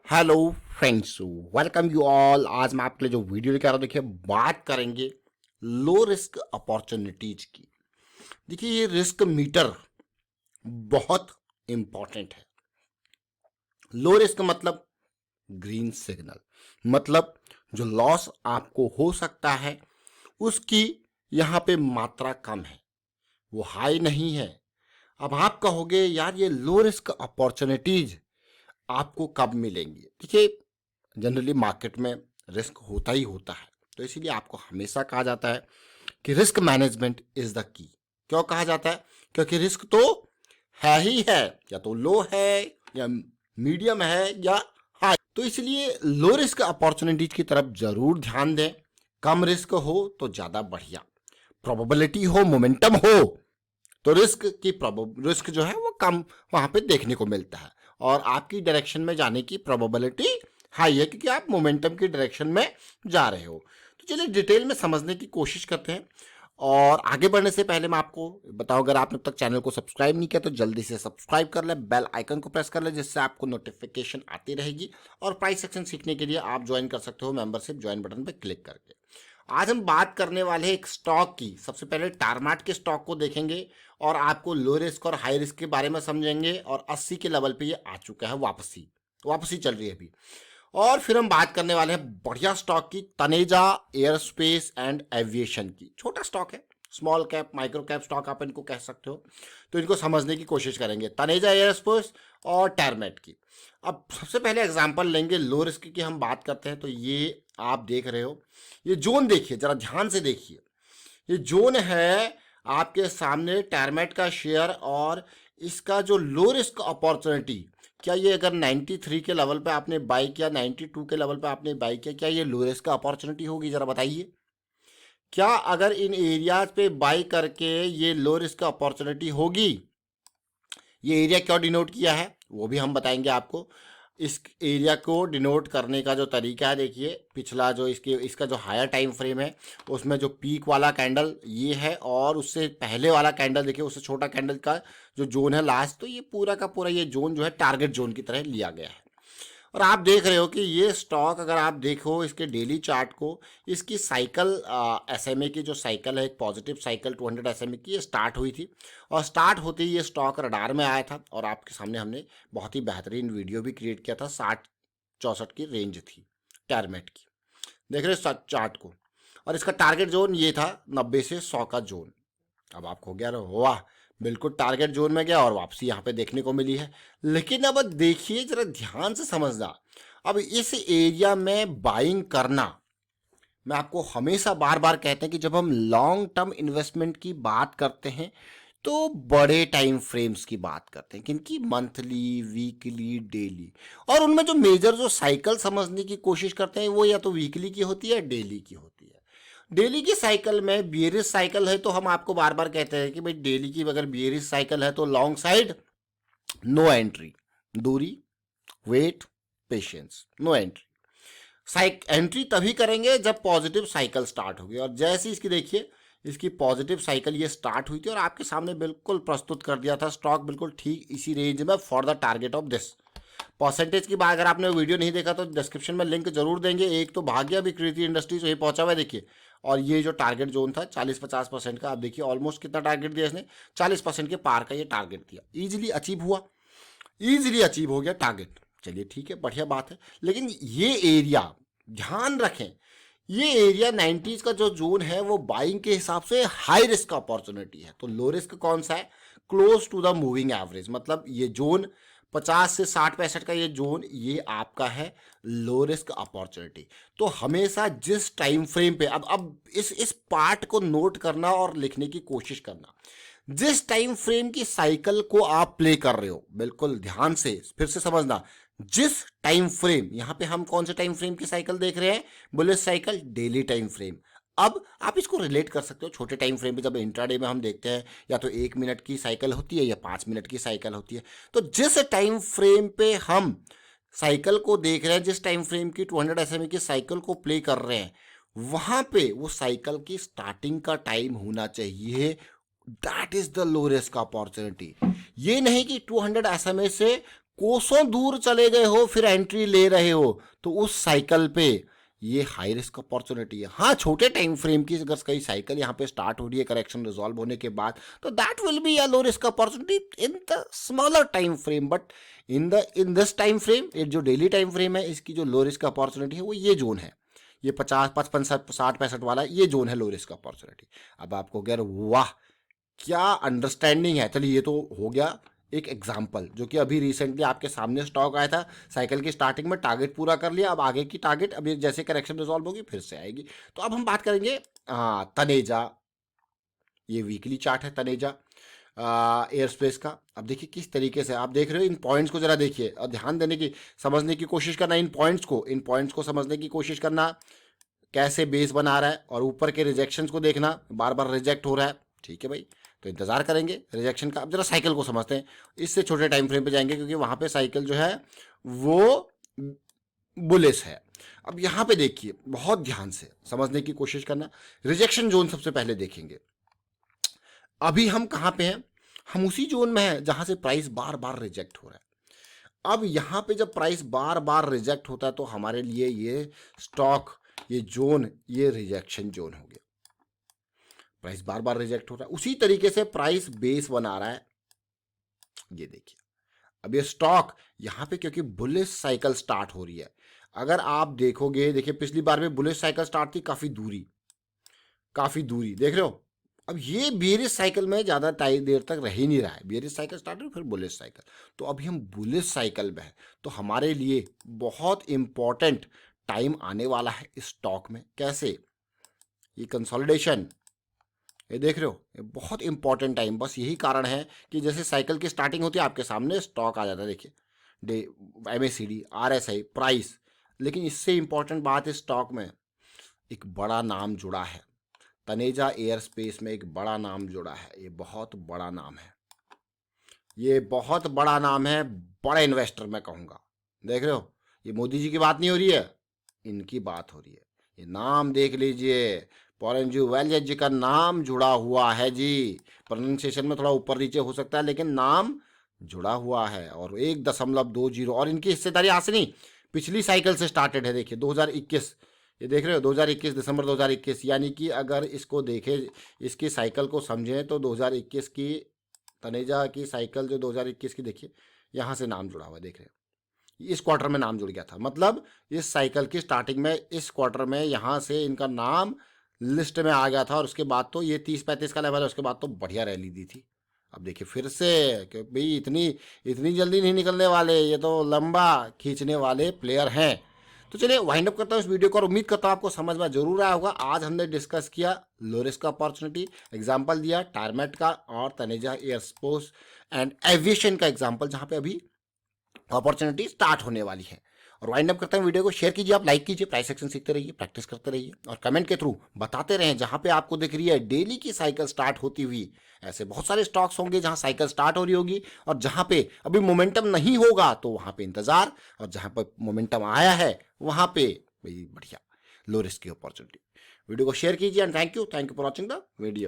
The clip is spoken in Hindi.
Hello friends, welcome you all. आज मैं आपके लिए जो वीडियो लेकर आ रहा हूँ, देखिए बात करेंगे लो रिस्क अपॉर्चुनिटीज की। देखिए ये रिस्क मीटर बहुत इंपॉर्टेंट है। लो रिस्क मतलब ग्रीन सिग्नल, मतलब जो लॉस आपको हो सकता है उसकी यहाँ पे मात्रा कम है, वो हाई नहीं है। अब आप कहोगे यार ये लो रिस्क अपॉर्चुनिटीज आपको कब मिलेंगी। देखिए जनरली मार्केट में रिस्क होता ही होता है, तो इसीलिए आपको हमेशा कहा जाता है कि risk management is the key. क्यों कहा जाता है? क्योंकि रिस्क तो है ही है, या तो लो है या मीडियम है या हाई। तो इसलिए लो रिस्क अपॉर्चुनिटीज की तरफ जरूर ध्यान दें। कम रिस्क हो तो ज्यादा बढ़िया, प्रोबेबिलिटी हो, मोमेंटम हो, तो रिस्क जो है वो कम वहां पे देखने को मिलता है और आपकी डायरेक्शन में जाने की प्रोबेबिलिटी हाई है, क्योंकि आप मोमेंटम की डायरेक्शन में जा रहे हो। तो चलिए डिटेल में समझने की कोशिश करते हैं। और आगे बढ़ने से पहले मैं आपको बताऊं, अगर आपने अब तक चैनल को सब्सक्राइब नहीं किया तो जल्दी से सब्सक्राइब कर ले, बेल आइकन को प्रेस कर ले, जिससे आपको नोटिफिकेशन आती रहेगी। और प्राइस सेक्शन सीखने के लिए आप ज्वाइन कर सकते हो मेंबरशिप ज्वाइन बटन पर क्लिक करके। आज हम बात करने वाले हैं एक स्टॉक की। सबसे पहले टारमार्ट के स्टॉक को देखेंगे और आपको लो रिस्क और हाई रिस्क के बारे में समझेंगे। और 80 के लेवल पे ये आ चुका है, वापसी वापसी चल रही है अभी। और फिर हम बात करने वाले हैं बढ़िया स्टॉक की, तनेजा एयरस्पेस एंड एविएशन की। छोटा स्टॉक है, small cap micro cap stock आप इनको कह सकते हो। तो इनको समझने की कोशिश करेंगे, तनेजा एयरस्पेस और टैरमेट की। अब सबसे पहले एग्जांपल लेंगे लो रिस्क की, हम बात करते हैं। तो ये आप देख रहे हो, ये जोन देखिए, जरा ध्यान से देखिए। ये जोन है आपके सामने टैरमेट का शेयर, और इसका जो लो रिस्क अपॉर्चुनिटी, क्या ये अगर 93 के लेवल पे आपने बाई किया, 92 के लेवल पे आपने बाई किया, क्या ये लो रिस्क का अपॉर्चुनिटी होगी? जरा बताइए। क्या अगर इन एरियाज पे बाई करके ये लो रिस्क अपॉर्चुनिटी होगी? ये एरिया क्यों डिनोट किया है वो भी हम बताएंगे आपको। इस एरिया को डिनोट करने का जो तरीका है, देखिए पिछला जो इसका जो हायर टाइम फ्रेम है उसमें जो पीक वाला कैंडल ये है, और उससे पहले वाला कैंडल देखिए, उससे छोटा कैंडल का जो जोन है लास्ट, तो ये पूरा का पूरा ये जोन जो है टारगेट जोन की तरह लिया गया है। और आप देख रहे हो कि ये स्टॉक, अगर आप देखो इसके डेली चार्ट को, इसकी साइकिल एसएमए की जो साइकिल है, एक पॉजिटिव साइकिल 200 एसएमए की, ये स्टार्ट हुई थी। और स्टार्ट होते ही ये स्टॉक रडार में आया था, और आपके सामने हमने बहुत ही बेहतरीन वीडियो भी क्रिएट किया था। 60-64 की रेंज थी टैरमेट की, देख रहे हो चार्ट को। और इसका टारगेट जोन ये था 90 से 100 का जोन। अब आपको क्या वाह, बिल्कुल टारगेट जोन में गया और वापसी यहाँ पे देखने को मिली है। लेकिन अब देखिए, जरा ध्यान से समझना। अब इस एरिया में बाइंग करना, मैं आपको हमेशा बार बार कहते हैं कि जब हम लॉन्ग टर्म इन्वेस्टमेंट की बात करते हैं तो बड़े टाइम फ्रेम्स की बात करते हैं, किनकी? Monthly, weekly, daily. और उनमें जो मेजर जो साइकिल समझने की कोशिश करते हैं वो या तो वीकली की होती है, डेली की होती है। डेली की साइकिल में बियरिश साइकिल है, तो हम आपको बार बार कहते हैं कि भाई डेली की अगर बियरिश साइकिल है तो लॉन्ग साइड नो एंट्री, दूरी, wait, patience, no entry. Entry तभी करेंगे जब पॉजिटिव साइकिल स्टार्ट होगी। और जैसे इसकी देखिए, इसकी पॉजिटिव साइकिल ये स्टार्ट हुई थी और आपके सामने बिल्कुल प्रस्तुत कर दिया था स्टॉक बिल्कुल ठीक इसी रेंज में for the target of this. Percentage की बात, अगर आपने वीडियो नहीं देखा तो डिस्क्रिप्शन में लिंक जरूर देंगे। एक तो भाग्य विकृति इंडस्ट्रीज वही पहुंचा हुआ है, देखिए। और ये जो टारगेट जोन था 40-50% का, आप देखिए ऑलमोस्ट कितना टारगेट दिया इसने, 40% के पार का ये टारगेट दिया। इजीली अचीव हुआ, इजीली अचीव हो गया टारगेट। चलिए ठीक है, बढ़िया बात है। लेकिन ये एरिया ध्यान रखें, ये एरिया 90s का जो जोन है वो बाइंग के हिसाब से हाई रिस्क अपॉर्चुनिटी है। तो लो रिस्क कौन सा है? Close to the moving average, मतलब ये जोन 50 से 60-65 का ये जोन, ये आपका है लो रिस्क अपॉर्चुनिटी। तो हमेशा जिस टाइम फ्रेम पे, अब इस पार्ट को नोट करना और लिखने की कोशिश करना। जिस टाइम फ्रेम की साइकिल को आप प्ले कर रहे हो, बिल्कुल ध्यान से फिर से समझना। जिस टाइम फ्रेम, यहां पे हम कौन से टाइम फ्रेम की साइकिल देख रहे हैं? Bullish cycle, daily time frame. अब आप इसको रिलेट कर सकते हो छोटे टाइम फ्रेम पे, जब इंट्राडे में हम देखते हैं या तो 1 मिनट की साइकिल होती है या 5 मिनट की साइकिल होती है। तो जिस टाइम फ्रेम पे हम साइकिल को देख रहे हैं, जिस टाइम फ्रेम की 200 एसएमए की साइकिल को प्ले कर रहे हैं, वहां पे वो साइकिल की स्टार्टिंग का टाइम होना चाहिए। That is the low risk opportunity. ये नहीं कि 200 एसएमए से कोसों दूर चले गए हो फिर एंट्री ले रहे हो, तो उस साइकिल पे ये हाई रिस्क अपॉर्चुनिटी है। हाँ, छोटे टाइम फ्रेम की अगर कई साइकिल यहाँ पे स्टार्ट हो रही है करेक्शन रिजॉल्व होने के बाद, तो that will be a low risk opportunity in the smaller time frame. But in this time frame, ये जो डेली टाइम फ्रेम है, इसकी जो लो रिस्क अपॉर्चुनिटी है वो ये जोन है, ये 50, 55, 60, 65 वाला ये जोन है लो रिस्क अपॉर्चुनिटी। अब आपको कह रहे वाह क्या अंडरस्टैंडिंग है। चलिए ये तो हो गया एक एग्जाम्पल, जो कि अभी रिसेंटली आपके सामने स्टॉक आया था, साइकिल की स्टार्टिंग में टारगेट पूरा कर लिया, अब आगे की टारगेट अभी जैसे करेक्शन रिजॉल्व होगी फिर से आएगी। तो अब हम बात करेंगे तनेजा, ये वीकली चार्ट है तनेजा एयर स्पेस का। अब देखिए किस तरीके से आप देख रहे हो, इन पॉइंट्स को जरा देखिए और ध्यान देने की, समझने की कोशिश करना, इन पॉइंट्स को समझने की कोशिश करना, कैसे बेस बना रहा है, और ऊपर के रिजेक्शंस को देखना, बार बार रिजेक्ट हो रहा है। ठीक है भाई, तो इंतजार करेंगे रिजेक्शन का। अब जरा साइकिल को समझते हैं, इससे छोटे टाइम फ्रेम पे जाएंगे क्योंकि वहां पे साइकिल जो है वो बुलिश है। अब यहाँ पे देखिए बहुत ध्यान से समझने की कोशिश करना, रिजेक्शन जोन सबसे पहले देखेंगे। अभी हम कहाँ पे हैं, हम उसी जोन में हैं जहां से प्राइस बार बार रिजेक्ट हो रहा है। अब यहाँ पे जब प्राइस बार बार रिजेक्ट होता है तो हमारे लिए ये स्टॉक, ये जोन, ये रिजेक्शन जोन हो गया। प्राइस बार बार रिजेक्ट हो रहा है, उसी तरीके से प्राइस बेस बना रहा है। ये देखिए अब ये स्टॉक यहाँ पे क्योंकि बुलिश साइकिल स्टार्ट हो रही है, अगर आप देखोगे, देखिए पिछली बार में बुलिश साइकिल स्टार्ट थी, काफी दूरी देख रहे हो। अब ये बेरिश साइकिल में ज्यादा टाइम देर तक रह ही नहीं रहा है, बेरिश साइकिल स्टार्ट हुई फिर बुलिश साइकिल, तो अभी हम बुलिश साइकिल में है। तो हमारे लिए बहुत इंपॉर्टेंट टाइम आने वाला है इस स्टॉक में। कैसे, ये कंसोलिडेशन, ये देख रहे हो, ये बहुत इंपॉर्टेंट टाइम। बस यही कारण है कि जैसे साइकिल की स्टार्टिंग होती है आपके सामने स्टॉक आ जाता है, देखिए डे, MACD, RSI, प्राइस। लेकिन इससे इंपॉर्टेंट बात इस स्टॉक में एक बड़ा नाम जुड़ा है, तनेजा एयर स्पेस में एक बड़ा नाम जुड़ा है। ये बहुत बड़ा नाम है, ये बहुत बड़ा नाम है, बड़े इन्वेस्टर मैं कहूँगा। देख रहे हो, ये मोदी जी की बात नहीं हो रही है, इनकी बात हो रही है। ये नाम देख लीजिए, पॉरेंजू वेल्ज जी का नाम जुड़ा हुआ है जी। प्रोनाउंसिएशन में थोड़ा ऊपर नीचे हो सकता है लेकिन नाम जुड़ा हुआ है। और 1.20, और इनकी हिस्सेदारी आज से नहीं, पिछली साइकिल से स्टार्टेड है। देखिए 2021, ये देख रहे हो 2021, दिसंबर 2021, यानी कि अगर इसको देखें, इसकी साइकिल को समझें तो 2021 की तनेजा की साइकिल जो 2021 की, देखिए यहाँ से नाम जुड़ा हुआ है, देख रहे हैं इस क्वार्टर में नाम जुड़ गया था। मतलब इस साइकिल की स्टार्टिंग में इस क्वार्टर में यहाँ से इनका नाम लिस्ट में आ गया था, और उसके बाद तो ये 30-35 का लेवल है, उसके बाद तो बढ़िया रैली दी थी। अब देखिए फिर से कि भाई इतनी इतनी जल्दी नहीं निकलने वाले, ये तो लंबा खींचने वाले प्लेयर हैं। तो चलिए वाइंड अप करता हूँ इस वीडियो को, और उम्मीद करता हूँ आपको समझ में जरूर आया होगा। आज हमने डिस्कस किया लो रिस्क अपॉर्चुनिटी, एग्जाम्पल दिया टायरमेट का और तनेजा एयरस्पेस एंड एविएशन का एग्जाम्पल, जहाँ पे अभी अपॉर्चुनिटी स्टार्ट होने वाली है। और वाइंड अप करते हैं, वीडियो को शेयर कीजिए, आप लाइक कीजिए, प्राइस एक्शन सीखते रहिए, प्रैक्टिस करते रहिए, और कमेंट के थ्रू बताते रहें जहां पे आपको दिख रही है डेली की साइकिल स्टार्ट होती हुई। ऐसे बहुत सारे स्टॉक्स होंगे जहां साइकिल स्टार्ट हो रही होगी, और जहां पे अभी मोमेंटम नहीं होगा तो वहां पे इंतजार, और जहां पर मोमेंटम आया है वहां पे भाई बढ़िया लो रिस्क की अपॉर्चुनिटी। वीडियो को शेयर कीजिए, and thank you for watching the video.